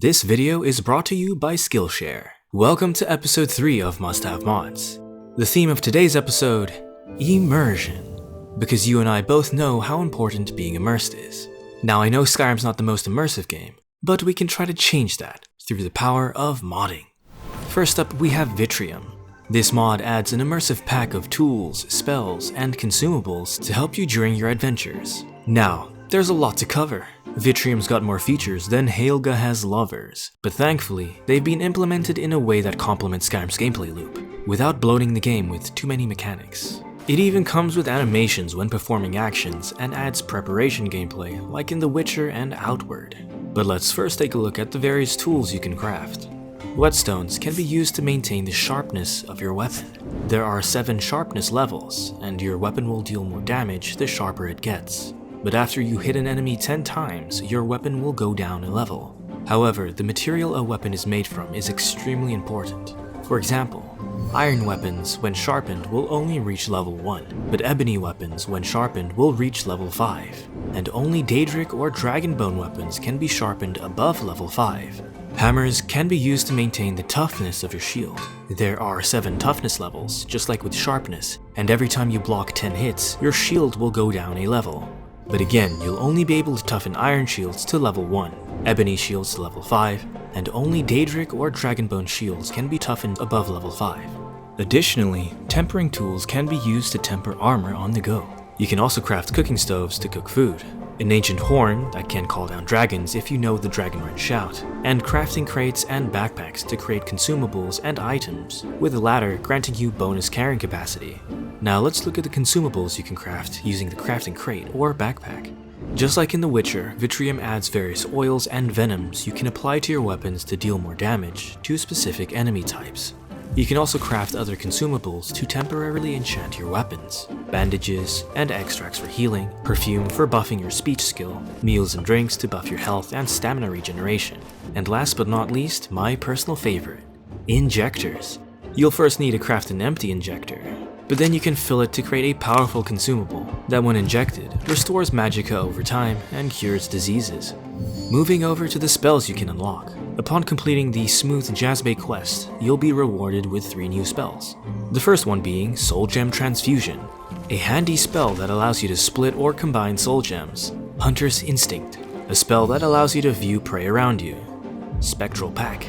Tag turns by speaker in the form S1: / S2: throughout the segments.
S1: This video is brought to you by Skillshare. Welcome to episode 3 of Must Have Mods. The theme of today's episode, Immersion. Because you and I both know how important being immersed is. Now I know Skyrim's not the most immersive game, but we can try to change that through the power of modding. First up, we have Vitrium. This mod adds an immersive pack of tools, spells, and consumables to help you during your adventures. Now, there's a lot to cover. Vitrium's got more features than Helga has lovers, but thankfully, they've been implemented in a way that complements Skyrim's gameplay loop, without bloating the game with too many mechanics. It even comes with animations when performing actions and adds preparation gameplay like in The Witcher and Outward. But let's first take a look at the various tools you can craft. Whetstones can be used to maintain the sharpness of your weapon. There are 7 sharpness levels, and your weapon will deal more damage the sharper it gets. But after you hit an enemy 10 times, your weapon will go down a level. However, the material a weapon is made from is extremely important. For example, iron weapons, when sharpened, will only reach level 1, but ebony weapons, when sharpened, will reach level 5. And only daedric or dragonbone weapons can be sharpened above level 5. Hammers can be used to maintain the toughness of your shield. There are 7 toughness levels, just like with sharpness, and every time you block 10 hits, your shield will go down a level. But again, you'll only be able to toughen iron shields to level 1, ebony shields to level 5, and only daedric or dragonbone shields can be toughened above level 5. Additionally, tempering tools can be used to temper armor on the go. You can also craft cooking stoves to cook food, an ancient horn that can call down dragons if you know the Dragonrun shout, and crafting crates and backpacks to create consumables and items, with the latter granting you bonus carrying capacity. Now let's look at the consumables you can craft using the crafting crate or backpack. Just like in The Witcher, Vitrium adds various oils and venoms you can apply to your weapons to deal more damage to specific enemy types. You can also craft other consumables to temporarily enchant your weapons, bandages and extracts for healing, perfume for buffing your speech skill, meals and drinks to buff your health and stamina regeneration, and last but not least, my personal favorite, injectors. You'll first need to craft an empty injector, but then you can fill it to create a powerful consumable that when injected, restores magicka over time and cures diseases. Moving over to the spells you can unlock. Upon completing the Smooth Jazbay quest, you'll be rewarded with 3 new spells. The first one being Soul Gem Transfusion, a handy spell that allows you to split or combine soul gems. Hunter's Instinct, a spell that allows you to view prey around you. Spectral Pack,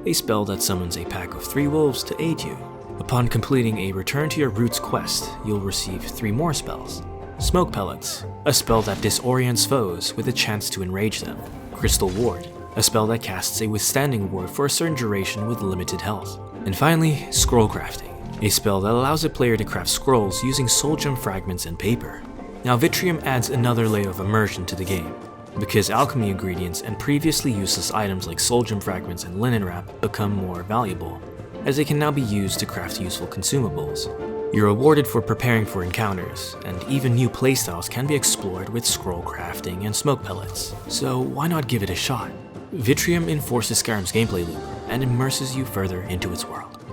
S1: a spell that summons a pack of 3 wolves to aid you. Upon completing a Return to Your Roots quest, you'll receive 3 more spells. Smoke Pellets, a spell that disorients foes with a chance to enrage them. Crystal Ward, a spell that casts a withstanding ward for a certain duration with limited health. And finally, Scroll Crafting, a spell that allows a player to craft scrolls using soul gem fragments and paper. Now Vitrium adds another layer of immersion to the game, because alchemy ingredients and previously useless items like soul gem fragments and linen wrap become more valuable, as they can now be used to craft useful consumables. You're rewarded for preparing for encounters, and even new playstyles can be explored with scroll crafting and smoke pellets, so why not give it a shot? Vitrium enforces Skyrim's gameplay loop and immerses you further into its world.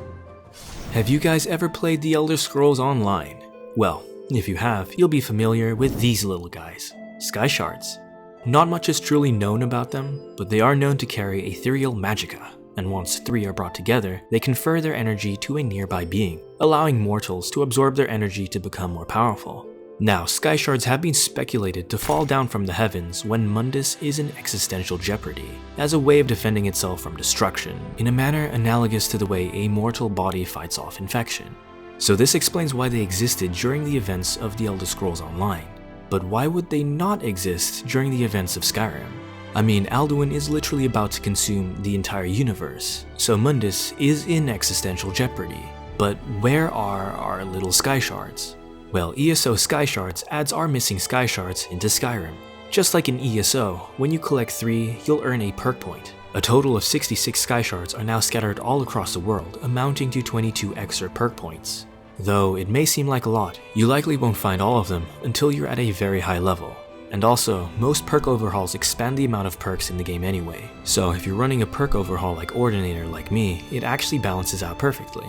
S1: Have you guys ever played The Elder Scrolls Online? Well, if you have, you'll be familiar with these little guys, Skyshards. Not much is truly known about them, but they are known to carry ethereal magicka, and once 3 are brought together, they confer their energy to a nearby being, allowing mortals to absorb their energy to become more powerful. Now, Skyshards have been speculated to fall down from the heavens when Mundus is in existential jeopardy, as a way of defending itself from destruction, in a manner analogous to the way a mortal body fights off infection. So this explains why they existed during the events of The Elder Scrolls Online. But why would they not exist during the events of Skyrim? I mean, Alduin is literally about to consume the entire universe, so Mundus is in existential jeopardy. But where are our little Skyshards? Well, ESO Skyshards adds our missing Skyshards into Skyrim. Just like in ESO, when you collect 3, you'll earn a perk point. A total of 66 Skyshards are now scattered all across the world, amounting to 22 extra perk points. Though it may seem like a lot, you likely won't find all of them until you're at a very high level. And also, most perk overhauls expand the amount of perks in the game anyway, so if you're running a perk overhaul like Ordinator like me, it actually balances out perfectly.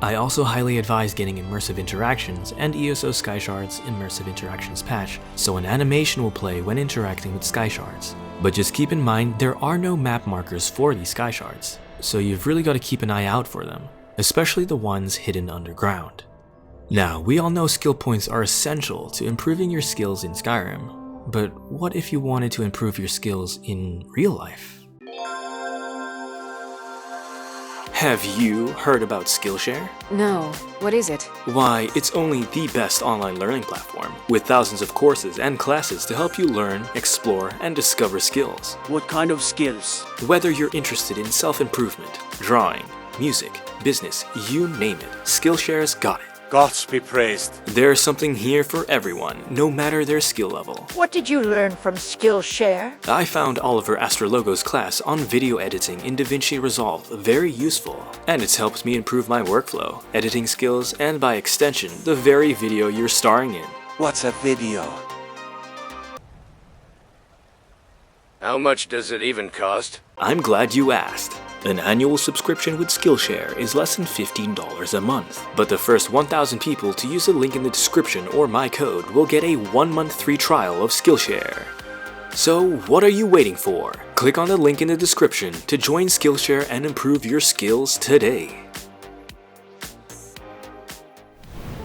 S1: I also highly advise getting Immersive Interactions and ESO Skyshards Immersive Interactions patch, so an animation will play when interacting with Skyshards. But just keep in mind there are no map markers for these Skyshards, so you've really got to keep an eye out for them, especially the ones hidden underground. Now, we all know skill points are essential to improving your skills in Skyrim, but what if you wanted to improve your skills in real life? Have you heard about Skillshare?
S2: No, what is it?
S1: Why, it's only the best online learning platform, with thousands of courses and classes to help you learn, explore, and discover skills.
S3: What kind of skills?
S1: Whether you're interested in self-improvement, drawing, music, business, you name it, Skillshare's got it.
S3: Gods be praised.
S1: There's something here for everyone, no matter their skill level.
S4: What did you learn from Skillshare?
S1: I found Oliver Astrologo's class on video editing in DaVinci Resolve very useful, and it's helped me improve my workflow, editing skills, and by extension, the very video you're starring in.
S3: What's a video?
S5: How much does it even cost?
S1: I'm glad you asked. An annual subscription with Skillshare is less than $15 a month, but the first 1,000 people to use the link in the description or my code will get a 1-month free trial of Skillshare. So what are you waiting for? Click on the link in the description to join Skillshare and improve your skills today.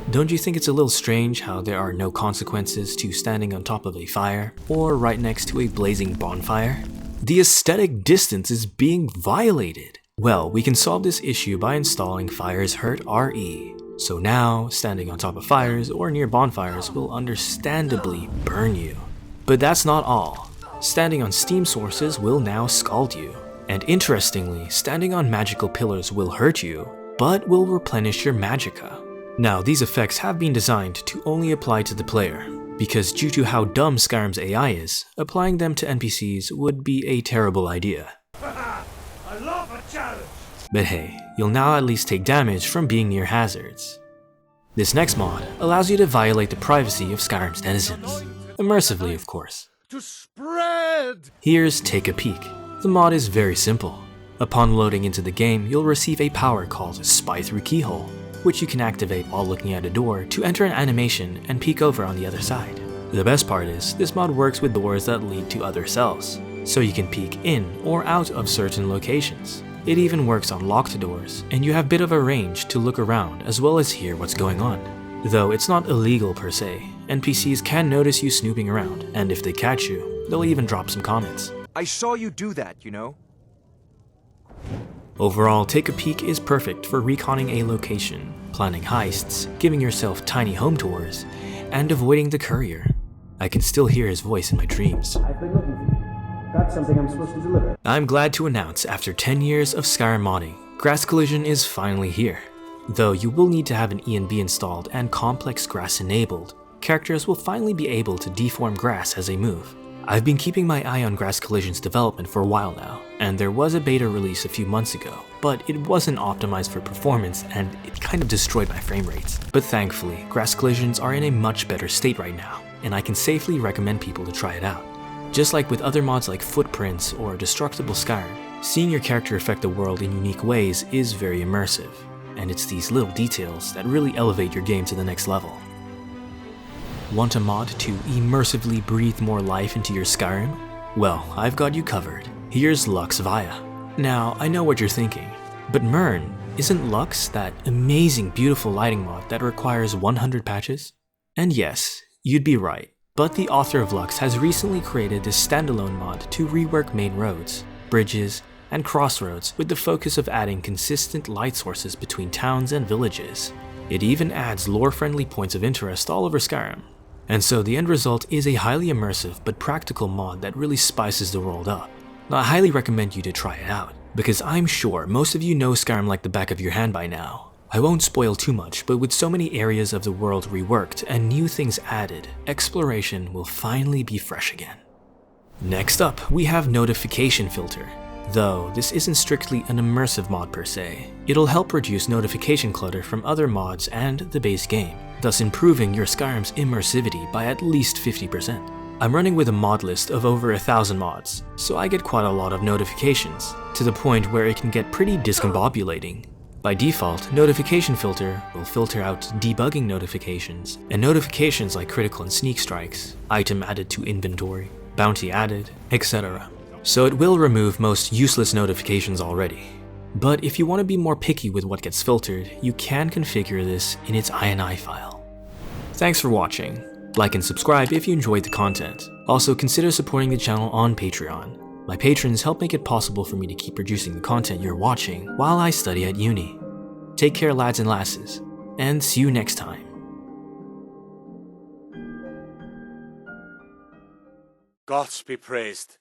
S1: Don't you think it's a little strange how there are no consequences to standing on top of a fire or right next to a blazing bonfire? The aesthetic distance is being violated. Well, we can solve this issue by installing Fires Hurt RE. So now, standing on top of fires or near bonfires will understandably burn you. But that's not all. Standing on steam sources will now scald you. And interestingly, standing on magical pillars will hurt you, but will replenish your magicka. Now, these effects have been designed to only apply to the player, because due to how dumb Skyrim's AI is, applying them to NPCs would be a terrible idea.
S3: I love a challenge!
S1: But hey, you'll now at least take damage from being near hazards. This next mod allows you to violate the privacy of Skyrim's denizens. Immersively, of course.
S3: To spread!
S1: Here's Take a Peek. The mod is very simple. Upon loading into the game, you'll receive a power called Spy Through Keyhole, which you can activate while looking at a door to enter an animation and peek over on the other side. The best part is, this mod works with doors that lead to other cells, so you can peek in or out of certain locations. It even works on locked doors, and you have a bit of a range to look around as well as hear what's going on. Though it's not illegal per se, NPCs can notice you snooping around, and if they catch you, they'll even drop some comments.
S6: I saw you do that, you know?
S1: Overall, Take a Peek is perfect for reconning a location, planning heists, giving yourself tiny home tours, and avoiding the courier. I can still hear his voice in my dreams.
S7: I've been looking for you. Got something I'm supposed to deliver.
S1: I'm glad to announce after 10 years of Skyrim modding, Grass Collision is finally here. Though you will need to have an ENB installed and complex grass enabled, characters will finally be able to deform grass as they move. I've been keeping my eye on Grass Collision's development for a while now, and there was a beta release a few months ago, but it wasn't optimized for performance and it kind of destroyed my frame rates. But thankfully, Grass Collisions are in a much better state right now, and I can safely recommend people to try it out. Just like with other mods like Footprints or Destructible Skyrim, seeing your character affect the world in unique ways is very immersive, and it's these little details that really elevate your game to the next level. Want a mod to immersively breathe more life into your Skyrim? Well, I've got you covered. Here's Lux Via. Now, I know what you're thinking, but Mern, isn't Lux that amazing beautiful lighting mod that requires 100 patches? And yes, you'd be right, but the author of Lux has recently created this standalone mod to rework main roads, bridges, and crossroads with the focus of adding consistent light sources between towns and villages. It even adds lore-friendly points of interest all over Skyrim. And so the end result is a highly immersive but practical mod that really spices the world up. Now, I highly recommend you to try it out, because I'm sure most of you know Skyrim like the back of your hand by now. I won't spoil too much, but with so many areas of the world reworked and new things added, exploration will finally be fresh again. Next up, we have Notification Filter. Though this isn't strictly an immersive mod per se, it'll help reduce notification clutter from other mods and the base game, thus improving your Skyrim's immersivity by at least 50%. I'm running with a mod list of over 1,000 mods, so I get quite a lot of notifications, to the point where it can get pretty discombobulating. By default, Notification Filter will filter out debugging notifications, and notifications like critical and sneak strikes, item added to inventory, bounty added, etc. So it will remove most useless notifications already. But if you want to be more picky with what gets filtered, you can configure this in its INI file. Thanks for watching. Like and subscribe if you enjoyed the content. Also consider supporting the channel on Patreon. My patrons help make it possible for me to keep producing the content you're watching while I study at uni. Take care, lads and lasses, and see you next time.
S3: Gods be praised.